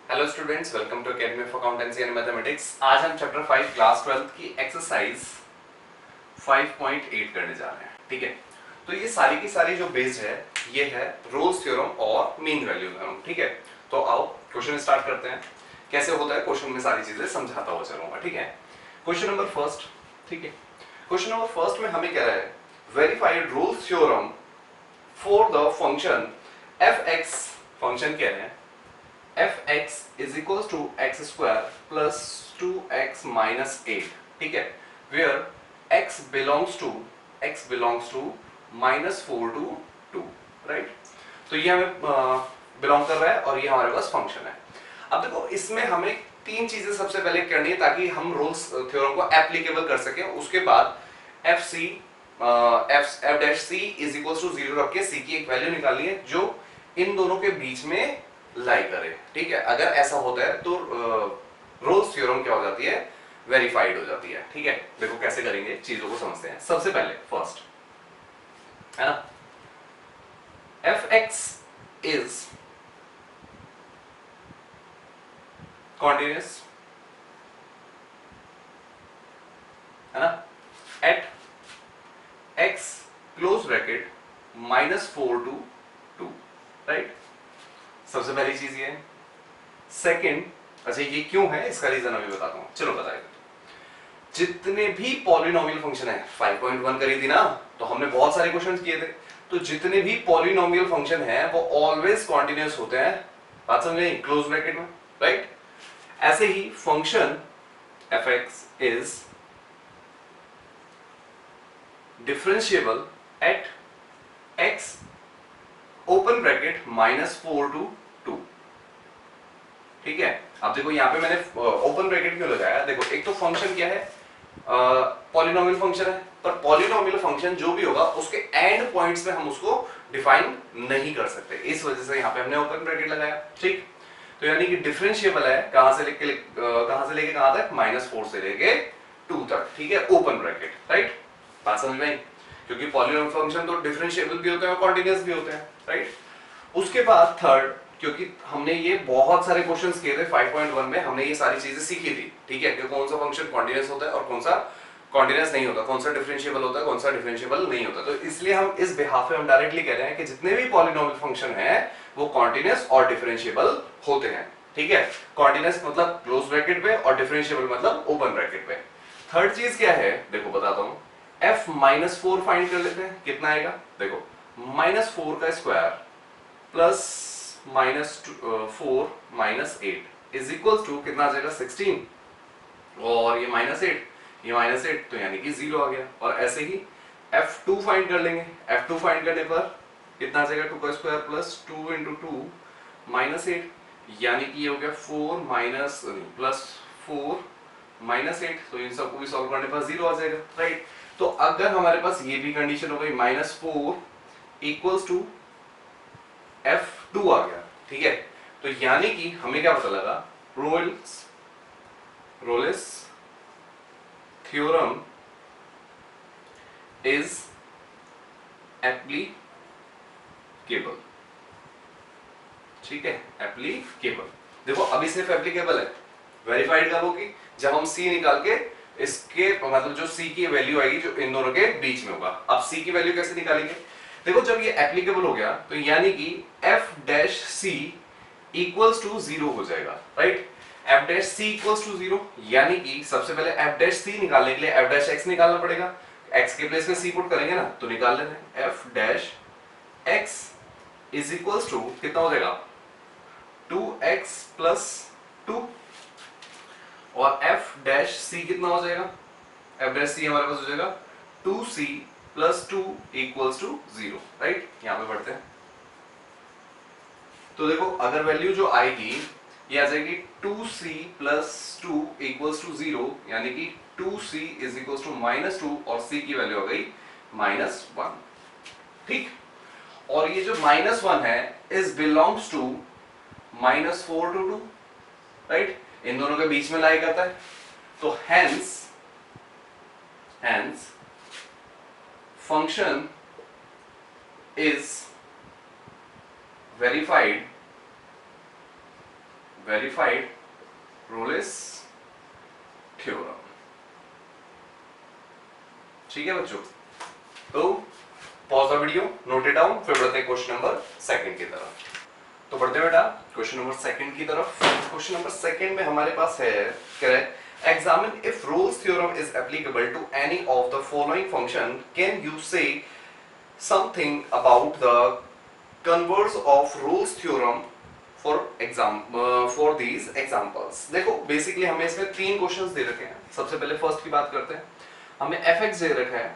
Hello students, welcome to academy of accountancy and mathematics. आज हम chapter 5 class 12 की exercise 5.8 करने जा रहे हैं। ठीक है, तो ये सारी की सारी जो बेस्ड है ये है रोल्स थ्योरम और मीन वैल्यू थ्योरम। ठीक है, तो आओ क्वेश्चन स्टार्ट करते हैं। कैसे होता है क्वेश्चन में सारी चीजें समझाता हुआ चलूंगा। ठीक है, क्वेश्चन नंबर फर्स्ट। ठीक है, क्वेश्चन नंबर फर्स्ट में हमें कह रहा है verified roles theorem for the function F x. Function कह रहे हैं fx is equals to x square plus 2x minus 8। ठीक है, where x belongs to -4 to 2, right. तो ये हमें बिलोंग कर रहा है और ये हमारे पास फंक्शन है। अब देखो इसमें हमें तीन चीजें सबसे पहले करनी है ताकि हम रोल्स थ्योरम को एप्लीकेबल कर सकें। उसके बाद F dash C is equal to 0 रख के सी की एक वैल्यू निकालनी है जो इन दोनों के बीच में लाई करे। ठीक है, अगर ऐसा होता है तो रोल्स थ्योरम क्या हो जाती है, वेरीफाइड हो जाती है। ठीक है, देखो कैसे करेंगे चीजों को समझते हैं। सबसे पहले फर्स्ट है ना, एफ एक्स इज कॉन्टिन्यूस है ना at X close bracket -4 to 2, right. सबसे पहली चीज ये है। सेकंड, अच्छा ये क्यों है इसका रीजन अभी बताता हूं, चलो बताइए। जितने भी पॉलिनोमियल फंक्शन है, 5.1 करी थी ना, तो हमने बहुत सारे क्वेश्चंस किए थे। तो जितने भी पॉलिनोमियल फंक्शन है वो ऑलवेज कॉन्टिन्यूअस होते हैं। बात समझ गई, क्लोज ब्रैकेट में, राइट। ऐसे ही function F X is differentiable at X open bracket -4 to 2। ठीक है, अब देखो यहां पे मैंने ओपन ब्रैकेट क्यों लगाया। देखो एक तो फंक्शन क्या है, पॉलिनोमियल फंक्शन है, पर पॉलिनोमियल फंक्शन जो भी होगा उसके एंड पॉइंट्स पे हम उसको डिफाइन नहीं कर सकते, इस वजह से यहां पे हमने ओपन ब्रैकेट लगाया। ठीक, तो यानी कि डिफरेंशिएबल है कहां से लेके कहां तक, -4 से लेके 2 तक। ठीक है, ओपन ब्रैकेट, राइट। बात समझ में आई, क्योंकि पॉलिनोमियल फंक्शन तो डिफरेंशिएबल भी होते हैं और कॉन्टिन्यूअस भी होते हैं, राइट। उसके बाद थर्ड, क्योंकि हमने ये बहुत सारे क्वेश्चंस किए थे 5.1 में, हमने ये सारी चीजें सीखी थी। ठीक है, कि कौन सा फंक्शन कॉन्टिन्यूअस होता है और कौन सा कॉन्टिन्यूअस नहीं होता, कौन सा डिफरेंशिएबल होता है, कौन सा डिफरेंशिएबल नहीं होता। तो इसलिए हम इस बिहाफ पे हम डायरेक्टली कह रहे हैं कि जितने भी पॉलिनोमियल फंक्शन है वो कॉन्टिन्यूअस और डिफरेंशिएबल होते हैं। ठीक है, कॉन्टिन्यूअस मतलब क्लोज ब्रैकेट पे और डिफरेंशिएबल मतलब ओपन ब्रैकेट पे। थर्ड चीज क्या है, देखो बताता हूं। f-4 फाइंड कर लेते हैं, कितना आएगा। देखो -4 का square plus -4 -8 is equal to कितना आ जाएगा, 16। और ये -8, ये -8, तो यानी कि 0 आ गया। और ऐसे ही f2 फाइंड कर लेंगे। f2 फाइंड करने पर कितना आ जाएगा, 2 का स्क्वायर प्लस 2 × 2 -8, यानी कि ये हो गया 4 माइनस प्लस 4 -8। तो इन सबको भी सॉल्व करने पर 0 आ जाएगा, राइट। तो अगर हमारे पास ये भी कंडीशन हो गई, -4 इक्वल्स टू f2 आ गया। ठीक है, तो यानी कि हमें क्या पता लगा, रोल्स थ्योरम इज एप्लीकेबल। ठीक है, एप्लीकेबल। देखो अभी सिर्फ एप्लीकेबल है, वेरीफाइड कब होगी, जब हम c निकाल के इसके मतलब जो c की वैल्यू आएगी जो इन दोनों के बीच में होगा। अब c की वैल्यू कैसे निकालेंगे, देखो जब ये एप्लीकेबल हो गया तो यानी कि f dash c equals to 0 हो जाएगा, right. f dash c equals to 0 यानी कि सबसे पहले f डैश c निकालने के लिए f डैश x निकालना पड़ेगा। x के प्लेस में c पुट करेंगे ना, तो निकाल लेते हैं। f dash x is equals to कितना हो जाएगा, 2x प्लस 2। और f डैश c कितना हो जाएगा, f डैश c हमारे पास हो जाएगा 2c plus 2 equals to 0, right. यहां पे बढ़ते हैं, तो देखो अगर वैल्यू जो आएगी ये आ जाएगी 2c प्लस 2 इक्वल्स टू 0, यानी कि 2c इज इक्वल्स टू -2 और c की वैल्यू आ गई -1। ठीक, और ये जो -1 है is belongs to -4 to 2, right. इन दोनों के बीच में लाई करता है, तो hence function is verified verified Rolle's theorem. ठीक है बच्चों, तो pause the video, note it down, फिर बढ़ते हैं क्वेश्चन नंबर सेकंड की तरफ। तो बढ़ते बेटा क्वेश्चन नंबर सेकंड की तरफ। क्वेश्चन नंबर सेकंड में हमारे पास है, कह रहे हैं examine if Rolle's theorem is applicable to any of the following function, can you say something about the converse of Rolle's theorem for these examples. देखो basically हमें इसमें तीन क्वेश्चंस दे रखे हैं। सबसे पहले फर्स्ट की बात करते हैं। हमें fx दे रखा है।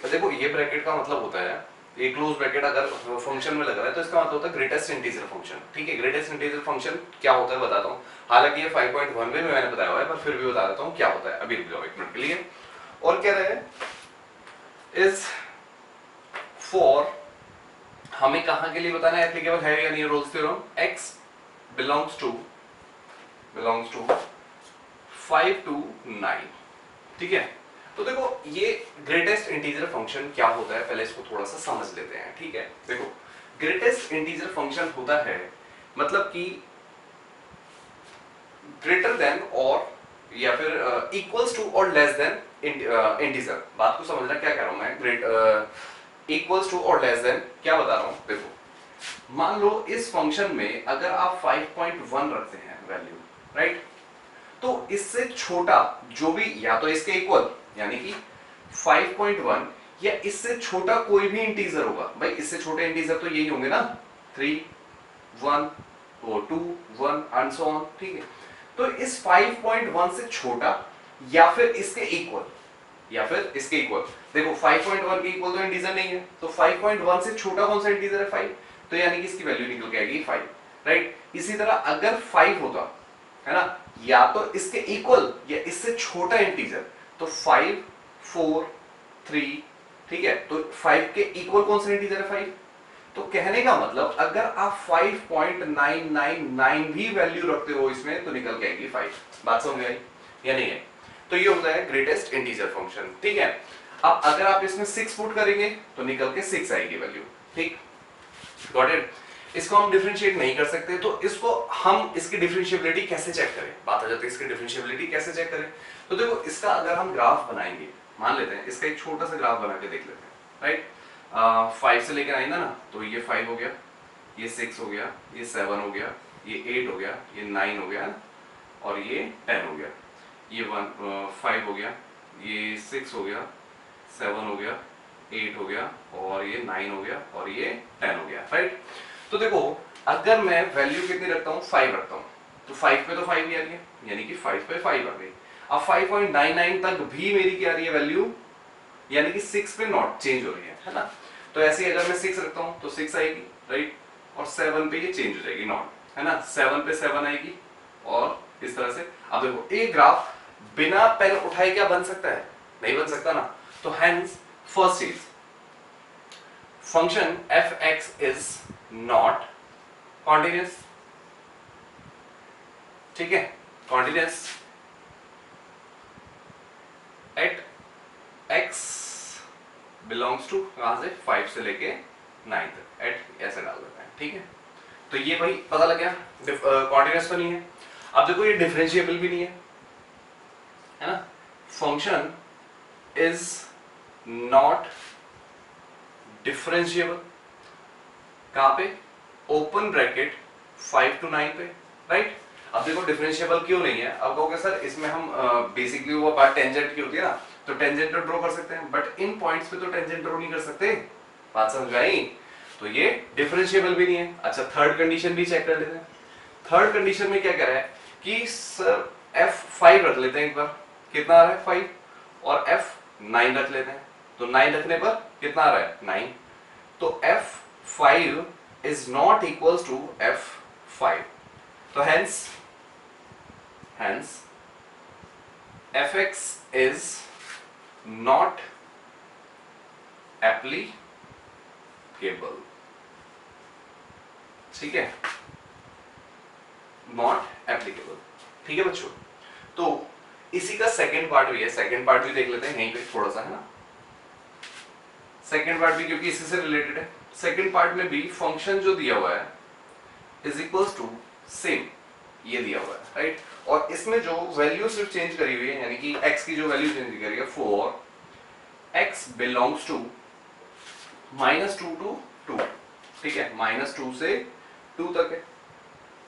देखो ये ब्रैकेट का मतलब होता है, ये क्लोज ब्रैकेट अगर फंक्शन में लग रहा है तो इसका मतलब होता है ग्रेटेस्ट इंटीजर फंक्शन। ठीक है, ग्रेटेस्ट इंटीजर फंक्शन क्या होता है बताता हूँ। हालांकि ये 5.1 में मैंने बताया हुआ है, पर फिर भी बता देता हूँ क्या होता है। अभी रुक जाओ एक मिनट के लिए। और कह रहे हैं इज फॉर, हमें कहां के लिए बताना है एप्लीकेबल है या नहीं Rolle's theorem. x belongs to 5 to 9। ठीक है, तो देखो ये ग्रेटेस्ट इंटीजर फंक्शन क्या होता है, पहले इसको थोड़ा सा समझ लेते हैं। ठीक है, देखो ग्रेटेस्ट इंटीजर फंक्शन होता है मतलब कि ग्रेटर देन और या फिर इक्वल्स टू और लेस देन इंटीजर। बात को समझना क्या कह रहा हूं मैं। ग्रेट इक्वल्स टू और लेस देन क्या बता रहा हूं। देखो मान लो इस फंक्शन में अगर आप 5.1 रखते हैं वैल्यू, राइट, तो इससे छोटा जो भी, या तो इसके इक्वल यानी कि 5.1 या इससे छोटा कोई भी इंटीजर होगा। भाई इससे छोटे इंटीजर तो यही होंगे ना, 3, 1 और 2, 1 एंड सो ऑन। ठीक है, तो इस 5.1 से छोटा या फिर इसके इक्वल, देखो 5.1 के इक्वल तो इंटीजर नहीं है, तो 5.1 से छोटा कौन सा इंटीजर है 5, तो यानी कि इसकी वैल्यू निकल के आएगी 5, राइट। इसी तरह अगर 5 होता है ना, या तो इसके इक्वल या इससे छोटा इंटीजर, तो 5, 4, 3। ठीक है, तो 5 के इक्वल कौन सा इंटीजर है 5। तो कहने का मतलब अगर आप 5.999 भी वैल्यू रखते हो इसमें तो निकल के आएगी 5। बात समझ आई या नहीं है। तो ये होता है ग्रेटेस्ट इंटीजर फंक्शन। ठीक है, अब अगर आप इसमें 6 पुट करेंगे तो निकल के 6 आएगी वैल्यू। ठीक, गॉट इट। इसको हम डिफरेंशिएट नहीं कर सकते, तो इसको हम इसकी डिफरेंशिएबिलिटी कैसे चेक करें। बात आ जाती है इसकी डिफरेंशिएबिलिटी कैसे चेक करें। तो देखो इसका अगर हम ग्राफ बनाएंगे, मान लेते हैं इसका एक छोटा सा ग्राफ बना के देख लेते हैं, राइट। 5 से लेकर आएंगे ना, तो ये 5 हो गया, ये 6 हो गया, ये 7 हो गया, ये 8 हो गया, ये 9 हो गया और ये 10 हो गया, ये 5 हो गया, ये 6 हो गया, 7 हो गया, 8 हो गया और ये 9 हो गया और ये 10 हो गया, राइट। तो देखो अगर मैं वैल्यू कितनी रखता हूँ 5 रखता हूँ, तो 5 पे तो 5 ही आ रही है, यानी कि 5 पे 5 आ गई। अब 5.99 तक भी मेरी क्या आ रही है वैल्यू, यानी कि 6 पे नॉट चेंज हो रही है ना। तो ऐसे ही अगर मैं 6 रखता हूँ तो 6 आएगी, राइट, और 7 पे ये चेंज हो जाएगी नॉट, है ना। 7 पे 7 आएगी और इस तरह से। अब देखो एक ग्राफ बिना पेन उठाए क्या बन सकता है, नहीं बन सकता ना। तो हेंस फर्स्ट चीज, function fx is not continuous. ठीक है, continuous at x belongs to, कहां से, 5 से लेके 9 तक, एट ऐसे डाल देते हैं। ठीक है, तो ये भाई पता लग गया कॉन्टिन्यूअस तो नहीं है। अब देखो ये डिफरेंशिएबल भी नहीं है ना। फंक्शन इज नॉट डिफरेंशिएबल, कहां पे, ओपन ब्रैकेट 5 to 9 पे, राइट। अब देखो डिफरेंशिएबल क्यों नहीं है। अब कहोगे सर इसमें हम बेसिकली वो बात टेंजेंट की होती है ना, तो टेंजेंट तो ड्रॉ कर सकते हैं, बट इन पॉइंट्स पे तो टेंजेंट ड्रॉ नहीं कर सकते। बात समझ आई। तो ये डिफरेंशिएबल भी नहीं है। अच्छा थर्ड कंडीशन भी चेक कर लेते हैं। थर्ड कंडीशन में क्या कह रहा है कि सर f5 रख लेते हैं एक बार, कितना आ रहा है 5, और f9 रख लेते हैं, तो 9 रखने पर कितना आ रहा है 9। तो f5 is not equals to f5, तो hence fx is not applicable। ठीक है, नॉट एप्लीकेबल। ठीक है बच्चों, तो इसी का सेकंड पार्ट भी है, सेकंड पार्ट भी देख लेते हैं यहीं पे थोड़ा सा, है ना। सेकंड पार्ट भी क्योंकि इसी से रिलेटेड है। सेकंड पार्ट में भी फंक्शन जो दिया हुआ है इज इक्वल्स टू सेम, ये दिया हुआ है, राइट। और इसमें जो वैल्यू सिर्फ चेंज करी हुई है, यानी कि x की जो वैल्यू चेंज करी है, for x belongs to -2 to 2, ठीक है, -2 से 2 तक है।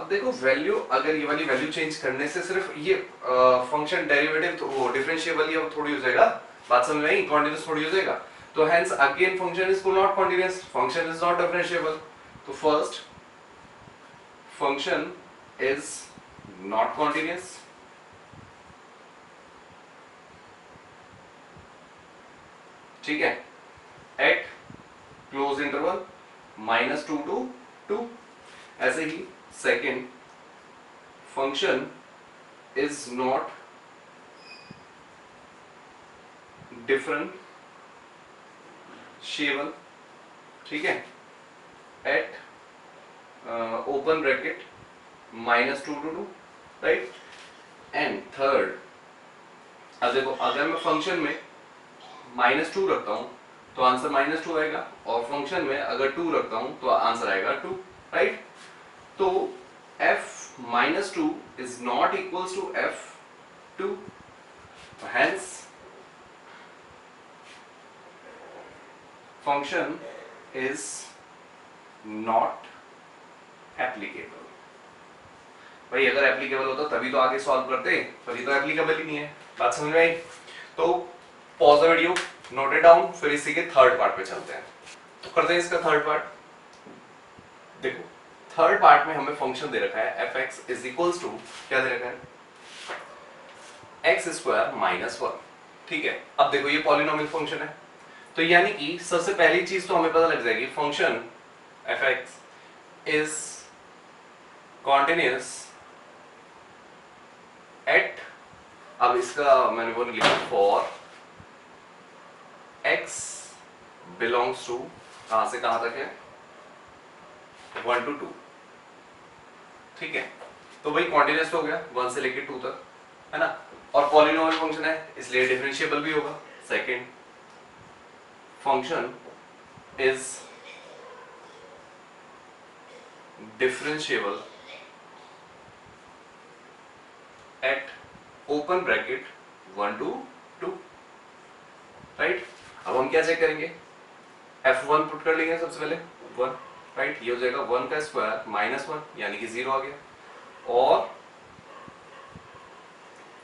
अब देखो वैल्यू, अगर ये वाली वैल्यू चेंज करने से सिर्फ ये फंक्शन डेरिवेटिव तो वो डिफरेंशिएबल ही थोड़ी हो जाएगा, बात समझ में आई, कॉन्टिन्यूअस थोड़ी हो जाएगा। तो hence again function is not continuous, function is not differentiable. तो first function is not continuous, ठीक है, एट क्लोज इंटरवल -2 टू 2। ऐसे ही second function is not differentiable, ठीक है, at open bracket -2 to 2, right. And third, अब देखो अगर मैं फंक्शन में -2 रखता हूं तो आंसर -2 आएगा, और फंक्शन में अगर 2 रखता हूं तो आंसर आएगा 2, राइट। तो f -2 is not equals to f2, hence function is not applicable। भाई अगर एप्लीकेबल होता तभी तो आगे सॉल्व करते, पर ये तो एप्लीकेबल ही नहीं है, बात समझ में आई। तो pause the video, note it down, फिर इसी के थर्ड पार्ट पे चलते हैं। तो करते हैं इसका थर्ड पार्ट। देखो थर्ड पार्ट में हमें फंक्शन दे रखा है fx इज इक्वल्स टू, क्या दे रखा है, x स्क्वायर -1, ठीक है। अब देखो ये पॉलिनोमियल फंक्शन है, तो यानी कि सबसे पहली चीज तो हमें पता लग जाएगी, function fx is continuous at, अब इसका मैंने वो लिखा फॉर x बिलोंग्स टू, कहां से कहां तक है, 1 to 2, ठीक है। तो वही कॉन्टिन्यूअस हो गया 1 से लेके 2 तक, है ना, और पॉलिनोमियल फंक्शन है इसलिए डिफरेंशिएबल भी होगा। Second function is differentiable at open bracket 1 to 2, right. अब हम क्या चेक करेंगे, f1 पुट कर लेंगे सबसे पहले 1, राइट, ये हो जाएगा 1 का स्क्वायर -1 यानी कि 0 आ गया, और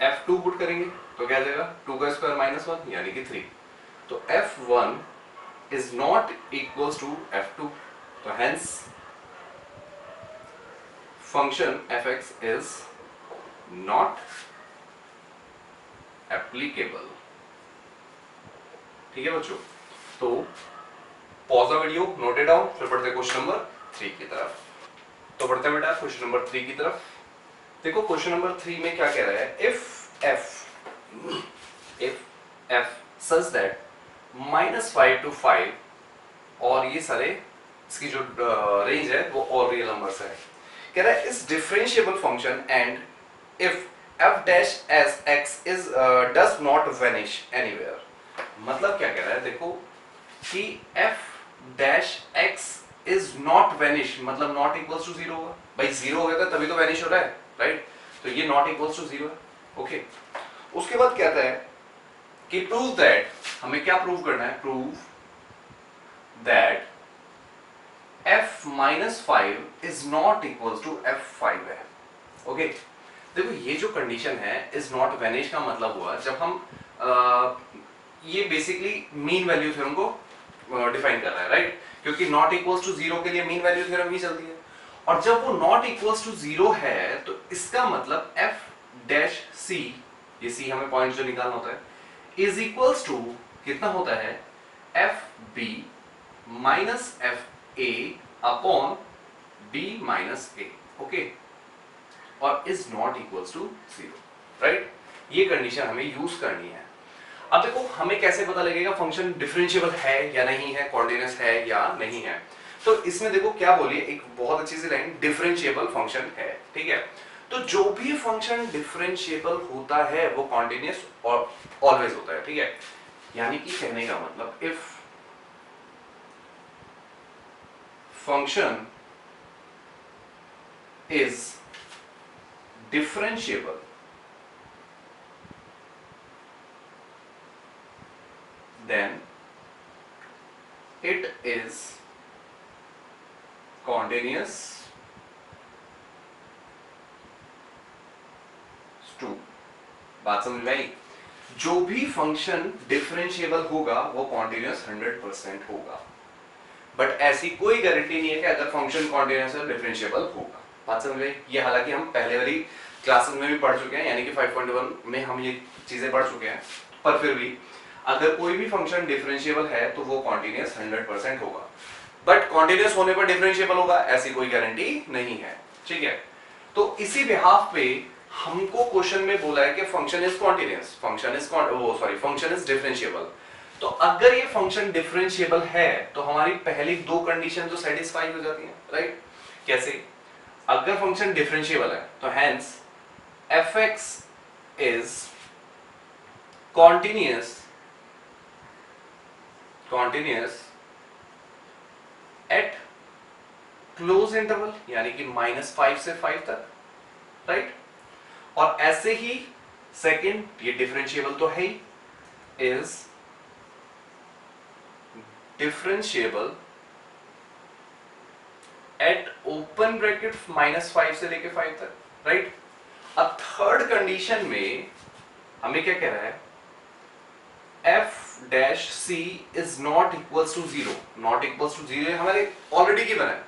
f2 पुट करेंगे तो क्या आ जाएगा 2 का स्क्वायर -1 यानी कि 3। तो f1 is not equals to f2, तो hence function fx is not applicable, ठीक है बच्चों। तो pause the video, note it down, फिर पढ़ते हैं क्वेश्चन नंबर 3 की तरफ। तो बढ़ते हैं बेटा क्वेश्चन नंबर 3 की तरफ। देखो क्वेश्चन नंबर 3 में क्या कह रहा है, if f such that -5 to 5, और ये सारे इसकी जो रेंज है वो ऑल रियल नंबर्स है, कह रहा है इस differentiable function and if f dash as x is does not vanish anywhere। मतलब क्या कह रहा है, देखो कि f dash x is not vanish, मतलब not equals to 0 होगा, भाई 0 हो गया था तभी तो vanish हो रहा है, राइट। तो ये not equals to 0 है, ओके। उसके बाद कहता है कि prove that, हमें क्या प्रूव करना है, prove that f -5 is not equals to f5 है, ओके। देखो ये जो कंडीशन है इज नॉट वैनिश का मतलब हुआ जब हम ये बेसिकली मीन वैल्यू थ्योरम को डिफाइन कर रहा है, राइट, क्योंकि नॉट इक्वल्स टू 0 के लिए मीन वैल्यू थ्योरम ही चलती है, और जब वो नॉट इक्वल्स टू 0 है तो इसका मतलब f डैश c, ये c हमें पॉइंट जो निकालना होता है, इज इक्वल्स टू कितना होता है, fb minus fa upon b minus a, okay, और is not equals to 0, right. ये कंडीशन हमें यूज करनी है। अब देखो हमें कैसे पता लगेगा फंक्शन डिफरेंशिएबल है या नहीं है, कॉर्डिनेट्स है या नहीं है। तो इसमें देखो क्या बोलिए, एक बहुत अच्छी सी लाइन, डिफरेंशिएबल फंक्शन है, ठीक है। तो जो भी फंक्शन डिफरेंशिएबल होता है वो कॉन्टिन्यूअस और ऑलवेज होता है, ठीक है। यानी कि कहने का मतलब if function is differentiable, then it is continuous too. बात समझ में आई? जो भी फंक्शन डिफरेंशिएबल होगा वो कॉन्टिन्यूअस 100% होगा, बट ऐसी कोई गारंटी नहीं है कि अगर फंक्शन कॉन्टिन्यूअस और डिफरेंशिएबल होगा। बात समझ में? ये हालांकि हम पहले वाली क्लासेस में भी पढ़ चुके हैं, यानी कि 5.1 में हम ये चीजें पढ़ चुके हैं, पर फिर भी अगर कोई भी फंक्शन डिफरेंशिएबल है तो वो कॉन्टिन्यूअस 100% होगा, बट कॉन्टिन्यूअस होने पर डिफरेंशिएबल होगा ऐसी कोई गारंटी नहीं है। ठीक है, तो इसी बिहाफ पे हमको क्वेश्चन में बोला है कि function is continuous, function is differentiable. तो अगर ये फंक्शन डिफरेंशिएबल है तो हमारी पहली दो कंडीशन तो सेटिस्फाई हो जाती हैं, राइट? कैसे? अगर फंक्शन डिफरेंशिएबल है तो hence fx is continuous eight close interval, यानी कि -5 से 5 तक, राइट? और ऐसे ही सेकंड, ये डिफरेंशिएबल तो है ही, is differentiable at open bracket -5 से लेके 5 तक, राइट? अब थर्ड कंडीशन में हमें क्या कह रहा है? f dash c is not equals to 0, not equals to 0 हमारे ऑलरेडी गिवन है,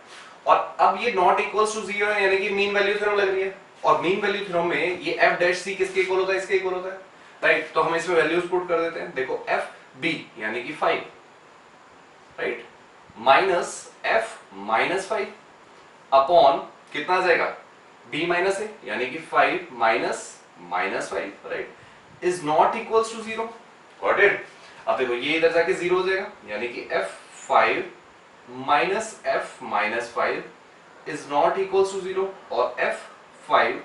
और अब ये नॉट इक्वल्स टू 0 है, यानी कि मीन वैल्यू थ्योरम लग रही है, और मीन वैल्यू थ्योरम में ये f डैश c किसके इक्वल होता है? इसके इक्वल होता है, राइट? तो हम इसमें वैल्यूज पुट कर देते हैं। देखो f b यानी कि 5, right, minus f minus 5 upon कितना आ जाएगा? b माइनस a यानी कि 5 minus minus 5, right, is not equals to 0। Got it? अब देखो ये इधर जाके 0 हो जाएगा, यानी कि f5 minus f minus 5 is not equals to 0, और f5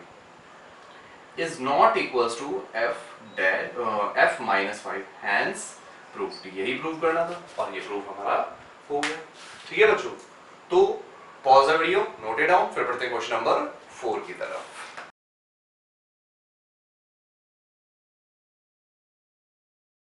is not equals to f minus 5, hence proved। यही प्रूव करना था और ये प्रूव हमारा हो गया। ठीक है बच्चों, तो pause the video, note it down, फिर पढ़ते हैं क्वेश्चन नंबर 4 की तरफ।